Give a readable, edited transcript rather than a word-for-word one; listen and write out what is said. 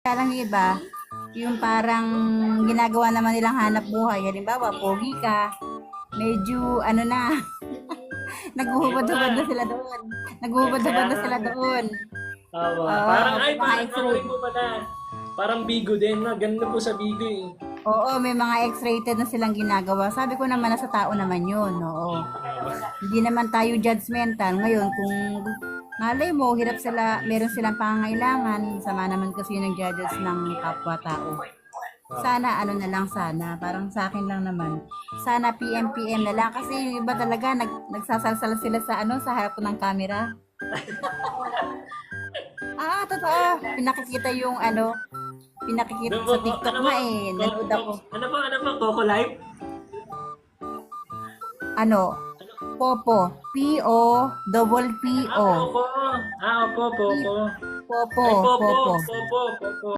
Kaya lang yung iba, yung parang ginagawa naman nilang hanap buhay. Halimbawa, pogi ka, medyo ano na, May naghuhubad-hubad na mga, sila doon. kaya Naghuhubad-hubad na nga, sila doon. tama. Oo, Parang, ay, may mga parang ano X-ray. rin po pala. Parang bigo din, na ganda po sa bigo eh. Oo, may mga X-rated na silang ginagawa. Sabi ko naman, nasa tao naman yun. Oo. Hindi naman tayo judgmental. Ngayon, kung malay mo, hirap sila, meron silang pangangailangan, sama naman kasi yun ang judges ng kapwa-tao. Sana, ano na lang sana, parang sa akin lang naman, sana PM na lang kasi yung iba talaga, nagsasalsal sila sa ano, sa harap ng camera. Totoo. Pinakikita yung ano, pinakikita Doon po, sa TikTok ano po, nga eh, nanood ako. ano po, Coco Life? Ano, Ano? Popo, P-O-P-P-O. Popo. Opo, Popo. Popo, Ay, Popo, Popo. Popo, Popo.